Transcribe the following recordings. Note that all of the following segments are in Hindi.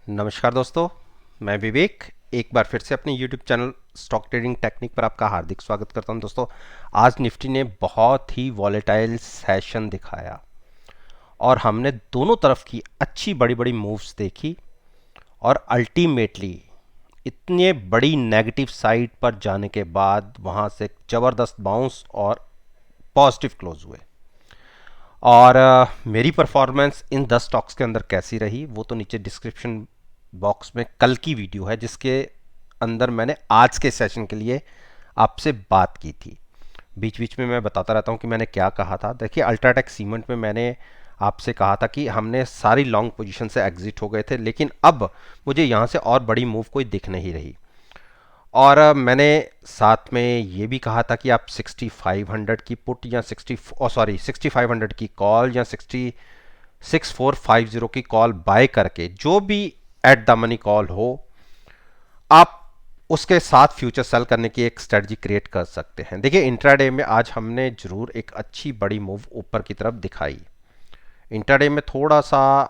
नमस्कार दोस्तों, मैं विवेक एक बार फिर से अपने YouTube channel stock trading technique पर आपका हार्दिक स्वागत करता हूं। दोस्तों, आज निफ्टी ने बहुत ही वॉलेटाइल सेशन दिखाया और हमने दोनों तरफ की अच्छी बड़ी बड़ी मूव्स देखी और अल्टीमेटली इतने बड़ी नेगेटिव साइड पर जाने के बाद वहां से ज़बरदस्त बाउंस और पॉजिटिव क्लोज हुए। और मेरी परफॉर्मेंस इन 10 स्टॉक्स के अंदर कैसी रही वो तो नीचे डिस्क्रिप्शन बॉक्स में कल की वीडियो है, जिसके अंदर मैंने आज के सेशन के लिए आपसे बात की थी। बीच बीच में मैं बताता रहता हूँ कि मैंने क्या कहा था। देखिए, अल्ट्राटेक सीमेंट में मैंने आपसे कहा था कि हमने सारी लॉन्ग पोजीशन से एग्जिट हो गए थे, लेकिन अब मुझे यहाँ से और बड़ी मूव कोई दिख नहीं रही। और मैंने साथ में ये भी कहा था कि आप 6500 की पुट या 6500 की कॉल या 6450 की कॉल बाय करके, जो भी एट द मनी कॉल हो, आप उसके साथ फ्यूचर सेल करने की एक स्ट्रेटजी क्रिएट कर सकते हैं। देखिए, इंट्राडे में आज हमने जरूर एक अच्छी बड़ी मूव ऊपर की तरफ दिखाई। इंट्राडे में थोड़ा सा,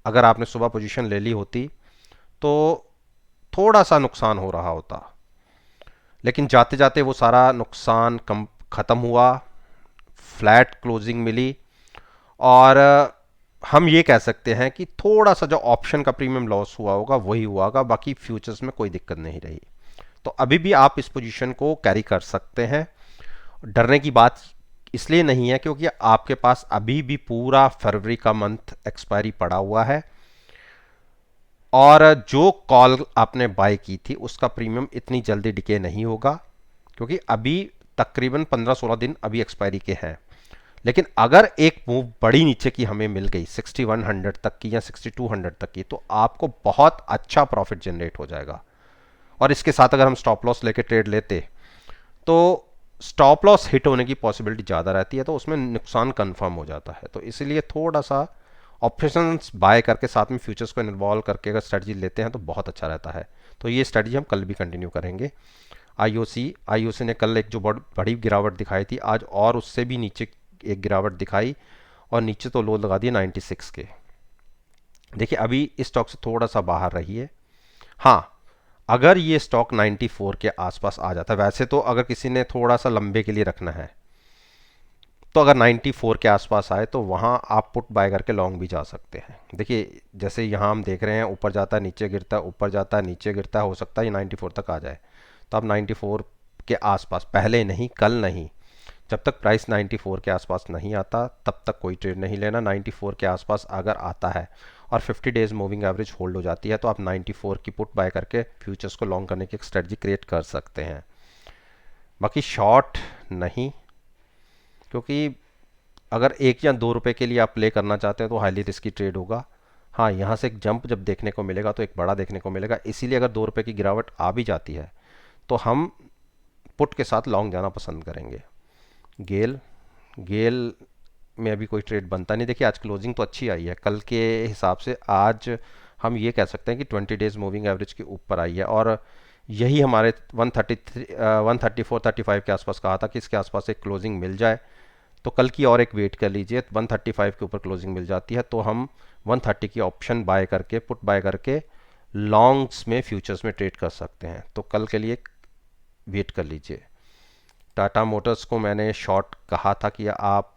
अगर आपने सुबह पोजीशन ले ली होती तो थोड़ा सा नुकसान हो रहा होता, लेकिन जाते जाते वो सारा नुकसान कम ख़त्म हुआ, फ्लैट क्लोजिंग मिली। और हम ये कह सकते हैं कि थोड़ा सा जो ऑप्शन का प्रीमियम लॉस हुआ होगा वही हुआ होगा, बाकी फ्यूचर्स में कोई दिक्कत नहीं रही। तो अभी भी आप इस पोजीशन को कैरी कर सकते हैं। डरने की बात इसलिए नहीं है क्योंकि आपके पास अभी भी पूरा फरवरी का मंथ एक्सपायरी पड़ा हुआ है, और जो कॉल आपने बाय की थी उसका प्रीमियम इतनी जल्दी डिके नहीं होगा, क्योंकि अभी तकरीबन 15-16 दिन अभी एक्सपायरी के हैं। लेकिन अगर एक मूव बड़ी नीचे की हमें मिल गई 6100 तक की या 6200 तक की, तो आपको बहुत अच्छा प्रॉफिट जनरेट हो जाएगा। और इसके साथ अगर हम स्टॉप लॉस लेके ट्रेड लेते तो स्टॉप लॉस हिट होने की पॉसिबिलिटी ज़्यादा रहती है, तो उसमें नुकसान कंफर्म हो जाता है। तो इसीलिए थोड़ा सा ऑप्शंस बाय करके साथ में फ्यूचर्स को इन्वॉल्व करके अगर स्ट्रेटजी लेते हैं तो बहुत अच्छा रहता है। तो ये स्ट्रेटजी हम कल भी कंटिन्यू करेंगे। आईओसी ने कल एक जो बड़ी गिरावट दिखाई थी, आज और उससे भी नीचे एक गिरावट दिखाई और नीचे तो लो लगा दिए 96 के। देखिए, अभी इस स्टॉक से थोड़ा सा बाहर रही है। हाँ, अगर ये स्टॉक 94 के आसपास आ जाता है, वैसे तो अगर किसी ने थोड़ा सा लंबे के लिए रखना है तो अगर 94 के आसपास आए तो वहाँ आप पुट बाय करके लॉन्ग भी जा सकते हैं। देखिए, जैसे यहाँ हम देख रहे हैं, ऊपर जाता है नीचे गिरता है, ऊपर जाता है नीचे गिरता है, हो सकता है ये 94 तक आ जाए। तो आप 94 के आसपास, पहले नहीं कल नहीं, जब तक प्राइस 94 के आसपास नहीं आता तब तक कोई ट्रेड नहीं लेना। 94 के आसपास अगर आता है और 50 डेज मूविंग एवरेज होल्ड हो जाती है तो आप 94 की पुट बाय करके फ्यूचर्स को लॉन्ग करने की एक स्ट्रेटजी क्रिएट कर सकते हैं। बाकी शॉर्ट नहीं, क्योंकि अगर 1 या 2 रुपए के लिए आप प्ले करना चाहते हैं तो हाईली रिस्की ट्रेड होगा। हाँ, यहाँ से एक जंप जब देखने को मिलेगा तो एक बड़ा देखने को मिलेगा, इसीलिए अगर 2 रुपए की गिरावट आ भी जाती है तो हम पुट के साथ लॉन्ग जाना पसंद करेंगे। गेल गेल में अभी कोई ट्रेड बनता नहीं। देखिए, आज क्लोजिंग तो अच्छी आई है, कल के हिसाब से आज हम ये कह सकते हैं कि 20 डेज मूविंग एवरेज के ऊपर आई है। और यही हमारे 133 134-35 के आसपास कहा था कि इसके आसपास एक क्लोजिंग मिल जाए तो कल की और एक वेट कर लीजिए। 135 के ऊपर क्लोजिंग मिल जाती है तो हम 130 की ऑप्शन बाय करके, पुट बाय करके लॉन्ग्स में, फ्यूचर्स में ट्रेड कर सकते हैं। तो कल के लिए वेट कर लीजिए। टाटा मोटर्स को मैंने शॉर्ट कहा था कि आप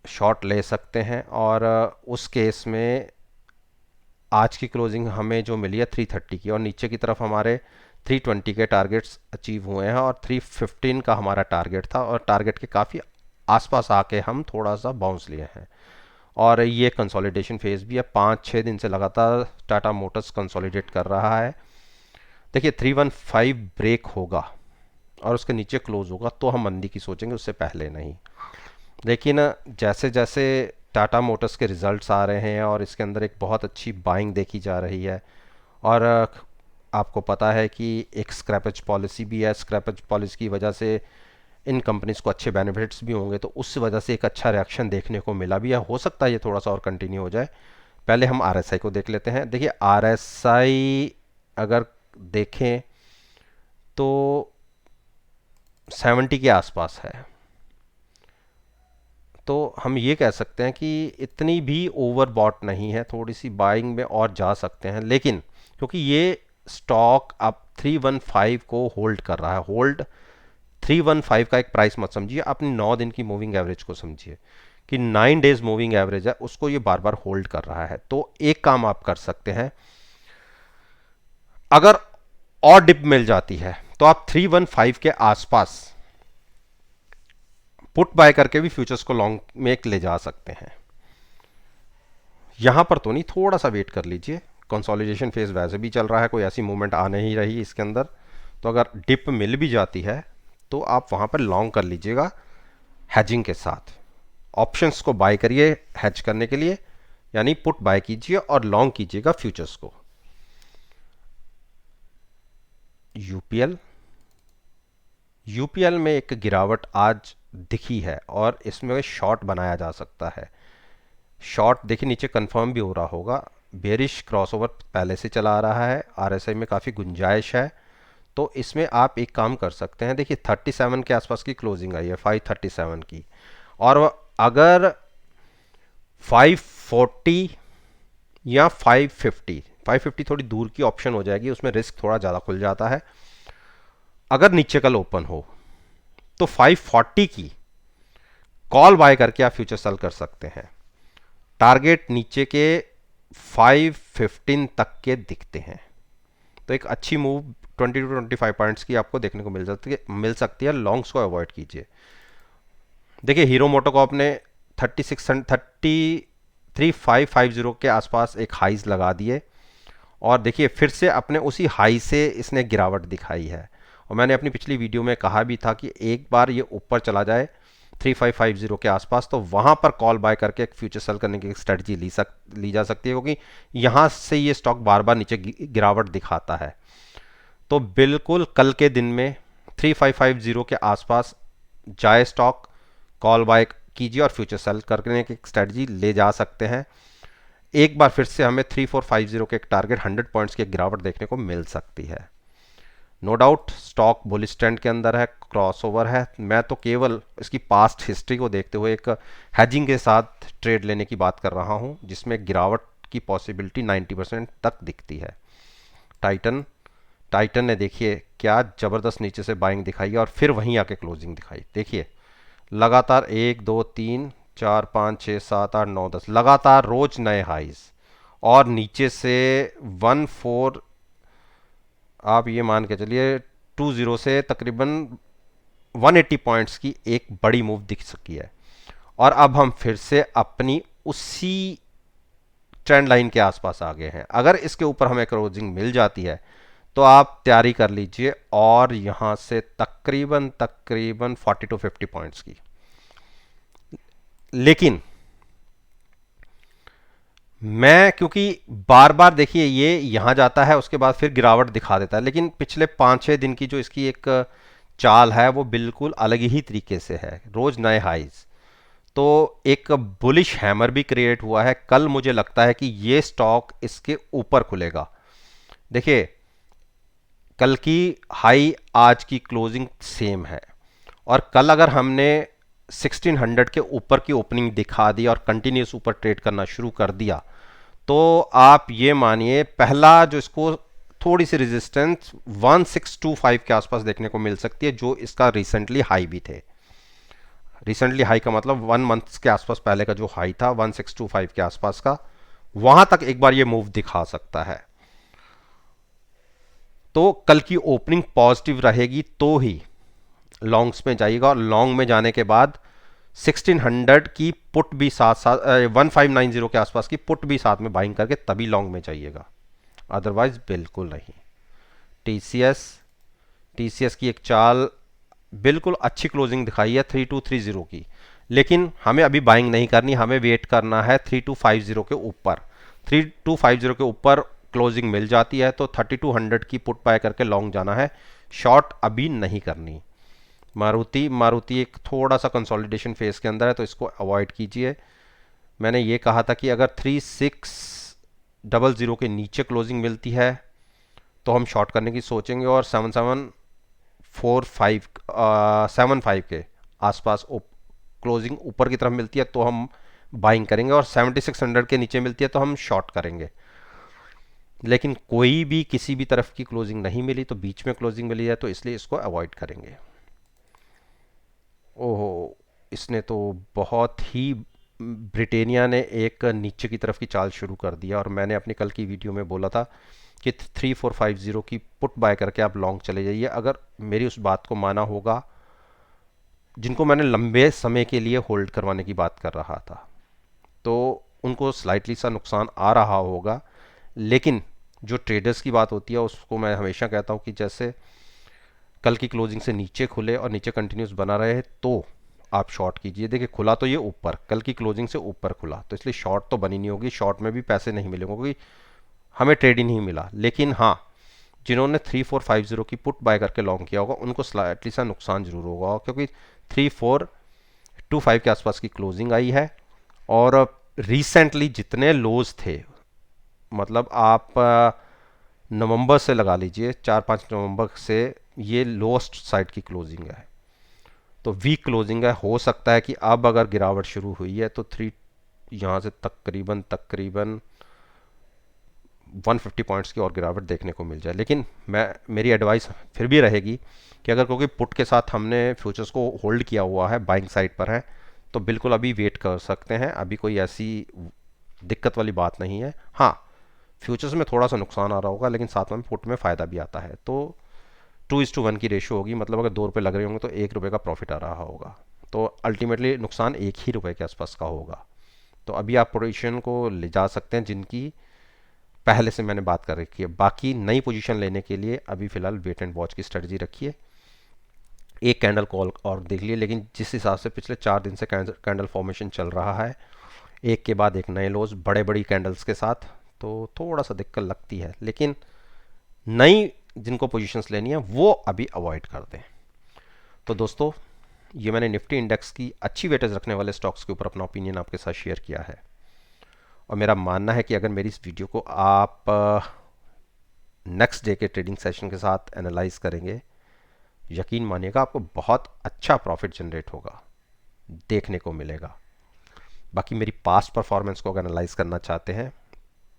शॉर्ट ले सकते हैं, और उस केस में आज की क्लोजिंग हमें जो मिली है 330 की, और नीचे की तरफ हमारे 320 के टारगेट्स अचीव हुए हैं और 315 का हमारा टारगेट था, और टारगेट के काफ़ी आसपास आके हम थोड़ा सा बाउंस लिए हैं। और ये कंसोलिडेशन फेज भी है, 5-6 दिन से लगातार टाटा मोटर्स कंसोलिडेट कर रहा है। देखिए, 315 ब्रेक होगा और उसके नीचे क्लोज होगा तो हम मंदी की सोचेंगे, उससे पहले नहीं। लेकिन जैसे जैसे टाटा मोटर्स के रिजल्ट्स आ रहे हैं और इसके अंदर एक बहुत अच्छी बाइंग देखी जा रही है, और आपको पता है कि एक स्क्रैपेज पॉलिसी भी है, स्क्रैपेज पॉलिसी की वजह से इन कंपनीज को अच्छे बेनिफिट्स भी होंगे, तो उस वजह से एक अच्छा रिएक्शन देखने को मिला भी है। हो सकता है ये थोड़ा सा और कंटिन्यू हो जाए। पहले हम आरएसआई को देख लेते हैं। देखिए, आरएसआई अगर देखें तो 70 के आसपास है, तो हम ये कह सकते हैं कि इतनी भी ओवर बॉट नहीं है, थोड़ी सी बाइंग में और जा सकते हैं, लेकिन क्योंकि ये स्टॉक अब 315 को होल्ड कर रहा है, होल्ड 315 का एक प्राइस मत समझिए, अपनी 9 दिन की मूविंग एवरेज को समझिए कि 9 डेज मूविंग एवरेज है, उसको ये बार बार होल्ड कर रहा है। तो एक काम आप कर सकते हैं, अगर और डिप मिल जाती है तो आप 315 के आसपास पुट बाय करके भी फ्यूचर्स को लॉन्ग में ले जा सकते हैं। यहां पर तो नहीं, थोड़ा सा वेट कर लीजिए, कंसोलिडेशन फेज वैसे भी चल रहा है, कोई ऐसी मूवमेंट आ नहीं रही इसके अंदर, तो अगर डिप मिल भी जाती है तो आप वहां पर लॉन्ग कर लीजिएगा हैजिंग के साथ। ऑप्शंस को बाय करिए हैज करने के लिए, यानी पुट बाय कीजिए और लॉन्ग कीजिएगा फ्यूचर्स को। यूपीएल, यूपीएल में एक गिरावट आज दिखी है और इसमें शॉर्ट बनाया जा सकता है। शॉर्ट देखिए नीचे कंफर्म भी हो रहा होगा, बेरिश क्रॉसओवर पहले से चला आ रहा है, आरएसआई में काफ़ी गुंजाइश है, तो इसमें आप एक काम कर सकते हैं। देखिए 37 के आसपास की क्लोजिंग आई है, 537 की, और अगर 540 या 550 थोड़ी दूर की ऑप्शन हो जाएगी, उसमें रिस्क थोड़ा ज़्यादा खुल जाता है। अगर नीचे कल ओपन हो तो 540 की कॉल बाय करके आप फ्यूचर सेल कर सकते हैं। टारगेट नीचे के 515 तक के दिखते हैं, तो एक अच्छी मूव 20 टू 25 पॉइंट्स की आपको देखने को मिल सकती है। लॉन्ग्स को अवॉइड कीजिए। देखिए हीरो मोटोकॉर्प ने 3550 के आसपास एक हाइज लगा दिए, और देखिए फिर से अपने उसी हाई से इसने गिरावट दिखाई है, और मैंने अपनी पिछली वीडियो में कहा भी था कि एक बार ये ऊपर चला जाए 3550 के आसपास तो वहां पर कॉल बाय करके एक फ्यूचर सेल करने की एक स्ट्रेटजी ली जा सकती है, क्योंकि यहां से ये स्टॉक बार बार नीचे गिरावट दिखाता है। तो बिल्कुल कल के दिन में 3550 के आसपास जाए स्टॉक, कॉल बाय कीजिए और फ्यूचर सेल करने की स्ट्रेटजी ले जा सकते हैं। एक बार फिर से हमें 3450 के एक टारगेट 100 पॉइंट्स की गिरावट देखने को मिल सकती है। No doubt stock bullish trend के अंदर है, क्रॉसओवर है। मैं तो केवल इसकी पास्ट हिस्ट्री को देखते हुए एक हैजिंग के साथ ट्रेड लेने की बात कर रहा हूं, जिसमें गिरावट की पॉसिबिलिटी 90% तक दिखती है। टाइटन, टाइटन ने देखिए क्या ज़बरदस्त नीचे से बाइंग दिखाई है और फिर वहीं आके क्लोजिंग दिखाई। देखिए लगातार 1 2 3 4 5 6 7 8 9 10 लगातार रोज नए हाइज, और नीचे से 14, आप ये मान के चलिए 20 से तकरीबन 180 पॉइंट्स की एक बड़ी मूव दिख सकी है। और अब हम फिर से अपनी उसी ट्रेंड लाइन के आसपास आ गए हैं। अगर इसके ऊपर हमें क्लोजिंग मिल जाती है तो आप तैयारी कर लीजिए, और यहां से तकरीबन 40 टू 50 पॉइंट्स की। लेकिन मैं क्योंकि बार बार देखिए ये यहां जाता है उसके बाद फिर गिरावट दिखा देता है, लेकिन पिछले 5-6 दिन की जो इसकी एक चाल है वो बिल्कुल अलग ही तरीके से है, रोज नए हाइज। तो एक बुलिश हैमर भी क्रिएट हुआ है। कल मुझे लगता है कि ये स्टॉक इसके ऊपर खुलेगा। देखिए कल की हाई आज की क्लोजिंग सेम है, और कल अगर हमने 1600 के ऊपर की ओपनिंग दिखा दी और कंटिन्यूस ऊपर ट्रेड करना शुरू कर दिया, तो आप ये मानिए पहला जो इसको थोड़ी सी रेजिस्टेंस 1625 के आसपास देखने को मिल सकती है, जो इसका रिसेंटली हाई भी थे। रिसेंटली हाई का मतलब 1 मंथ के आसपास पहले का जो हाई था 1625 के आसपास का, वहां तक एक बार ये मूव दिखा सकता है। तो कल की ओपनिंग पॉजिटिव रहेगी तो ही लॉन्ग्स में जाइएगा, और लॉन्ग में जाने के बाद 1600 की पुट भी साथ साथ 1590 के आसपास की पुट भी साथ में बाइंग करके तभी लॉन्ग में जाइएगा, अदरवाइज बिल्कुल नहीं। टीसीएस, टीसीएस की एक चाल बिल्कुल अच्छी क्लोजिंग दिखाई है 3230 की, लेकिन हमें अभी बाइंग नहीं करनी, हमें वेट करना है 3250 के ऊपर। 3250 के ऊपर क्लोजिंग मिल जाती है तो 3200 की पुट बाय करके लॉन्ग जाना है, शॉर्ट अभी नहीं करनी। मारुति एक थोड़ा सा कंसोलिडेशन फेज के अंदर है तो इसको अवॉइड कीजिए। मैंने ये कहा था कि अगर 3600 के नीचे क्लोजिंग मिलती है तो हम शॉर्ट करने की सोचेंगे, और 7745 के आसपास क्लोजिंग ऊपर की तरफ मिलती है तो हम बाइंग करेंगे, और 7600 के नीचे मिलती है तो हम शॉर्ट करेंगे। लेकिन कोई भी किसी भी तरफ की क्लोजिंग नहीं मिली, तो बीच में क्लोजिंग मिली है, तो इसलिए इसको अवॉइड करेंगे। ओहो, इसने तो बहुत ही, ब्रिटेनिया ने एक नीचे की तरफ की चाल शुरू कर दिया, और मैंने अपनी कल की वीडियो में बोला था कि 3450 की पुट बाय करके आप लॉन्ग चले जाइए। अगर मेरी उस बात को माना होगा, जिनको मैंने लंबे समय के लिए होल्ड करवाने की बात कर रहा था, तो उनको स्लाइटली सा नुकसान आ रहा होगा। लेकिन जो ट्रेडर्स की बात होती है उसको मैं हमेशा कहता हूँ कि जैसे कल की क्लोजिंग से नीचे खुले और नीचे कंटिन्यूस बना रहे तो आप शॉर्ट कीजिए। देखिए खुला तो ये ऊपर, कल की क्लोजिंग से ऊपर खुला, तो इसलिए शॉर्ट तो बनी नहीं होगी, शॉर्ट में भी पैसे नहीं मिलेंगे क्योंकि हमें ट्रेड ही नहीं मिला। लेकिन हाँ, जिन्होंने 3450 की पुट बाय करके लॉन्ग किया होगा उनको स्लाइटली सा नुकसान जरूर होगा, क्योंकि 3425 के आसपास की क्लोजिंग आई है, और रिसेंटली जितने लोज थे, मतलब आप नवंबर से लगा लीजिए, 4-5 नवंबर से ये लोएस्ट साइड की क्लोजिंग है, तो वीक क्लोजिंग है। हो सकता है कि अब अगर गिरावट शुरू हुई है तो यहाँ से तकरीबन तकरीबन 150 पॉइंट्स की और गिरावट देखने को मिल जाए। लेकिन मेरी एडवाइस फिर भी रहेगी कि अगर क्योंकि पुट के साथ हमने फ्यूचर्स को होल्ड किया हुआ है, बाइंग साइड पर है, तो बिल्कुल अभी वेट कर सकते हैं, अभी कोई ऐसी दिक्कत वाली बात नहीं है। हाँ, फ्यूचर्स में थोड़ा सा नुकसान आ रहा होगा, लेकिन साथ में पुट में फ़ायदा भी आता है, तो 2:1 की रेशो होगी, मतलब अगर 2 रुपये लग रहे होंगे तो 1 रुपये का प्रॉफिट आ रहा होगा, तो अल्टीमेटली नुकसान 1 ही रुपये के आसपास का होगा। तो अभी आप पोजीशन को ले जा सकते हैं जिनकी पहले से मैंने बात कर रखी है। बाकी नई पोजीशन लेने के लिए अभी फ़िलहाल वेट एंड वॉच की स्ट्रेटजी रखिए, एक कैंडल कॉल और देख लिए। लेकिन जिस हिसाब से पिछले 4 दिन से कैंडल फॉर्मेशन चल रहा है, एक के बाद एक नए लोज बड़े बड़ी कैंडल्स के साथ, तो थोड़ा सा दिक्कत लगती है। लेकिन नई जिनको पोजीशंस लेनी है वो अभी अवॉइड कर दें। तो दोस्तों, ये मैंने निफ्टी इंडेक्स की अच्छी वेटेज रखने वाले स्टॉक्स के ऊपर अपना ओपिनियन आपके साथ शेयर किया है, और मेरा मानना है कि अगर मेरी इस वीडियो को आप नेक्स्ट डे के ट्रेडिंग सेशन के साथ एनालाइज करेंगे, यकीन मानिएगा आपको बहुत अच्छा प्रॉफिट जनरेट होगा, देखने को मिलेगा। बाकी मेरी पास्ट परफॉर्मेंस को अगर एनालाइज करना चाहते हैं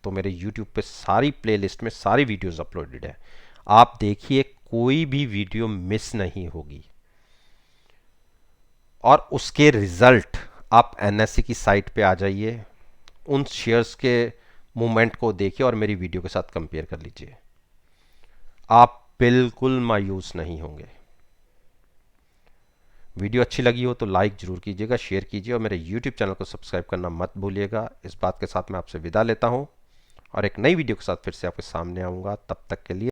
तो मेरे यूट्यूब पे सारी प्लेलिस्ट में सारी वीडियोस अपलोडेड है, आप देखिए, कोई भी वीडियो मिस नहीं होगी। और उसके रिजल्ट आप एनएससी की साइट पे आ जाइए, उन शेयर्स के मूवमेंट को देखिए और मेरी वीडियो के साथ कंपेयर कर लीजिए, आप बिल्कुल मायूस नहीं होंगे। वीडियो अच्छी लगी हो तो लाइक जरूर कीजिएगा, शेयर कीजिए, और मेरे यूट्यूब चैनल को सब्सक्राइब करना मत भूलिएगा। इस बात के साथ मैं आपसे विदा लेता हूं, और एक नई वीडियो के साथ फिर से आपके सामने आऊँगा। तब तक के लिए